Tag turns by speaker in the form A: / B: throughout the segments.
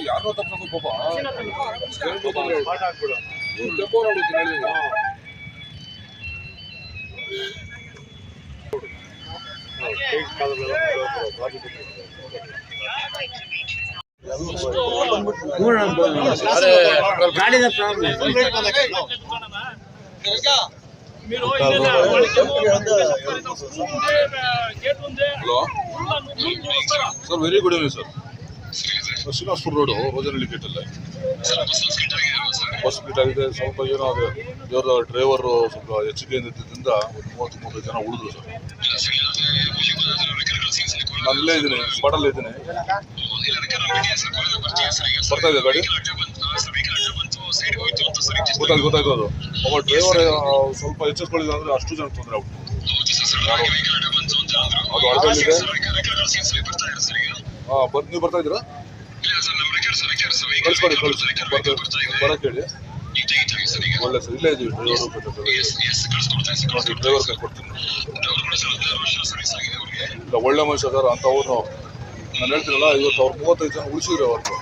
A: ಯಾರೋ ತಪ್ಪು ಪಾಪ
B: ಗಾಡಿದ problem
A: sir very good evening sir. Srinivaspura road Rojanahalli ಗೇಟಲ್ಲೇ ಬಸ್ ಗೇಟ್ ಆಗಿದೆ. ಸ್ವಲ್ಪ ಏನೋ ಅದು ಇವರ ಡ್ರೈವರು ಸ್ವಲ್ಪ ಹೆಚ್ಚಿಗೆಯಿಂದ ಇದ್ದಿದ್ದರಿಂದ ಒಂದು 30-35 ಜನ ಉಳಿದ್ರು ಸರ್. ನಾನು ಇಲ್ಲೇ ಇದ್ದೀನಿ, ಸ್ಪಾಟಲ್ಲೇ ಇದ್ದೀನಿ. ಬರ್ತಾ ಇದೆ ಗಾಡಿ, ಗೊತ್ತಾಯ್ತು ಅದು. ಒಬ್ಬ ಡ್ರೈವರ್ ಸ್ವಲ್ಪ ಎಚ್ಚರಿಕೊಳ್ಳಿಲ್ಲ ಅಂದ್ರೆ ಅಷ್ಟು ಜನ ತೊಂದರೆ ಆಗ್ಬಿಟ್ಟು ಅದು ಅರ್ಧಲ್ಲಿದೆ. ನೀವು ಬರ್ತಾ ಇದ್ದೀರಾ? ಕಳಿಸ್ಕೊಡಿ ಬರಕ್ಕೆ ಹೇಳಿ. ಒಳ್ಳೆ ಸರ್, ಇಲ್ಲೇ ಇದೀವಿ. ಡ್ರೈವರ್ ಕೈ ಕೊಡ್ತೀನಿ. ಇಲ್ಲ ಒಳ್ಳೆ ಮನುಷ್ಯ ಸರ್ ಅಂತವ್ರು. ನಾನು ಹೇಳ್ತೀನಲ್ಲ, ಇವತ್ತು ಅವ್ರು 35 ಜನ ಉಳಿಸಿದ್ರೆ ಅವ್ರಿಗೆ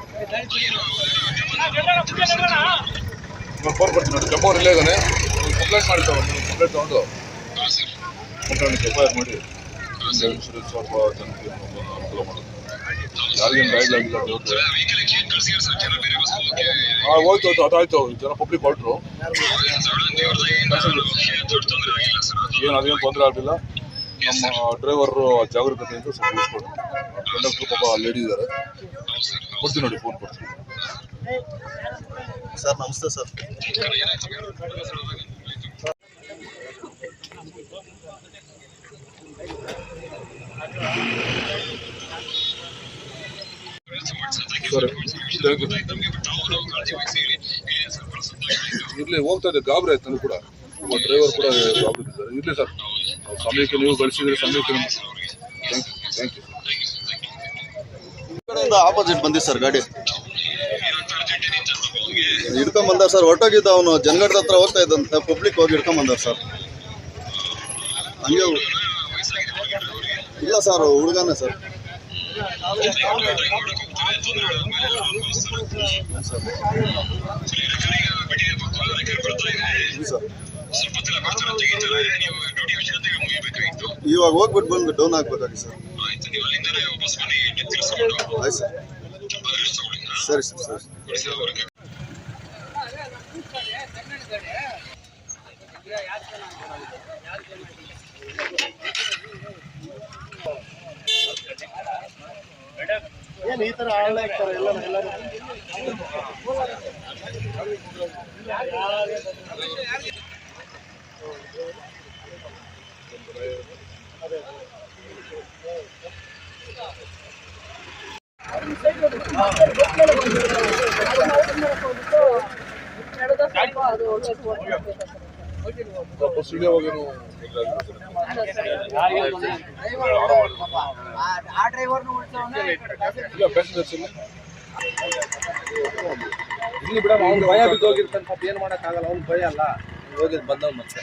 A: ನಾನು ಫೋನ್ ಕೊಡ್ತೀನಿ ನೋಡಿ. ಕೆಂಪವ್ರು ಇಲ್ಲೇ ಇದ್ದಾನೆ. ಕಂಪ್ಲೇಂಟ್ ಮಾಡಿ ಕಂಪ್ಲೇಂಟ್ ತಗೊಂಡು ಕಂಪ್ಲೇಂಟ್ ಎಫ್ಐಆರ್ ಮಾಡಿ ಇನ್ಶೂರೆನ್ಸ್ ಸ್ವಲ್ಪ ಜನಕ್ಕೆ ಅನುಕೂಲ ಮಾಡೋದು. ಯಾರಿಗೇನು ಗೈಡ್ ಆಗಿಲ್ಲ ಹೋಯ್ತು ಅದಾಯ್ತು. ಜನ ಪಬ್ಲಿಕ್ ಹೊರಟ್ರು, ಏನು ಅದೇನು ತೊಂದರೆ ಆಗಲಿಲ್ಲ. ನಮ್ಮ ಡ್ರೈವರ್ ಜಾಗರೂಕತೆಯಿಂದ ಸ್ವಲ್ಪ ಉಳಿಸ್ಕೊಡ್ರು. ಕಂಡಕ್ಟ್ರು ಪಾಪ ಲೇಡಿ ಇದ್ದಾರೆ. ಕೊಡ್ತೀನಿ ನೋಡಿ, ಫೋನ್ ಕೊಡ್ತೀನಿ
C: ಸರ್. ನಮಸ್ತೆ ಸರ್.
A: ಇರ್ಲಿ, ಹೋಗ್ತಾ ಇದೆ. ಗಾಬರಿ ಆಯ್ತು ನನಗೆ ಕೂಡ. ಡ್ರೈವರ್ ಕೂಡ ಗಾಬರಿ ಇದ್ದಾರೆ. ಇರ್ಲಿ ಸರ್, ಸಮಯಕ್ಕೆ ನೀವು ಗಳಿಸಿದ್ರೆ ಸಮಯಕ್ಕೆ ಥ್ಯಾಂಕ್ ಯು.
C: ಆಪೋಸಿಟ್ ಬಂದಿ ಸರ್ ಗಾಡಿ ಹಿಡ್ಕೊಂಡ್ ಬಂದಾರ ಸರ್. ಹೊರಟೋಗಿದ್ದ ಅವನು ಜನಗಣದ ಹತ್ರ ಹೋಗ್ತಾ ಇದ್ದಂತೆ, ಪಬ್ಲಿಕ್ ಹೋಗಿ ಹಿಡ್ಕೊಂಡ್ ಬಂದಾರ ಸರ್. ಹಂಗೆ ಇಲ್ಲ ಸರ್, ಹುಡುಗನೇ ಸರ್. ಇವಾಗ ಹೋಗ್ಬಿಟ್ಟು ಬಂದು ಡೌನ್ ಆಗ್ಬೇಕಾಗಿ ಸರ್. ಆಯ್ತು ಸರ್. ಸರಿ ಸರ್, ಸರಿ. ಏನು ಈ ಥರ ಹಾಳೆ ಆಗ್ತಾರೆ ಎಲ್ಲರೂ?
B: ಇಲ್ಲಿ ಬಿಡ, ಅವ್ನು ಭಯ ಬಿದ್ದು ಹೋಗಿರ್ತಾನೆ. ಪಾಪ ಏನು ಮಾಡೋಕ್ಕಾಗಲ್ಲ, ಅವ್ನು ಭಯ ಅಲ್ಲ. ಹೋಗಿದ್ ಬಂದವ್ ಮತ್ತೆ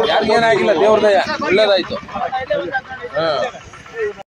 B: ಯಾರಿಗೇನಾಗಿಲ್ಲ, ದೇವ್ರ ದಯ, ಒಳ್ಳೇದಾಯ್ತು.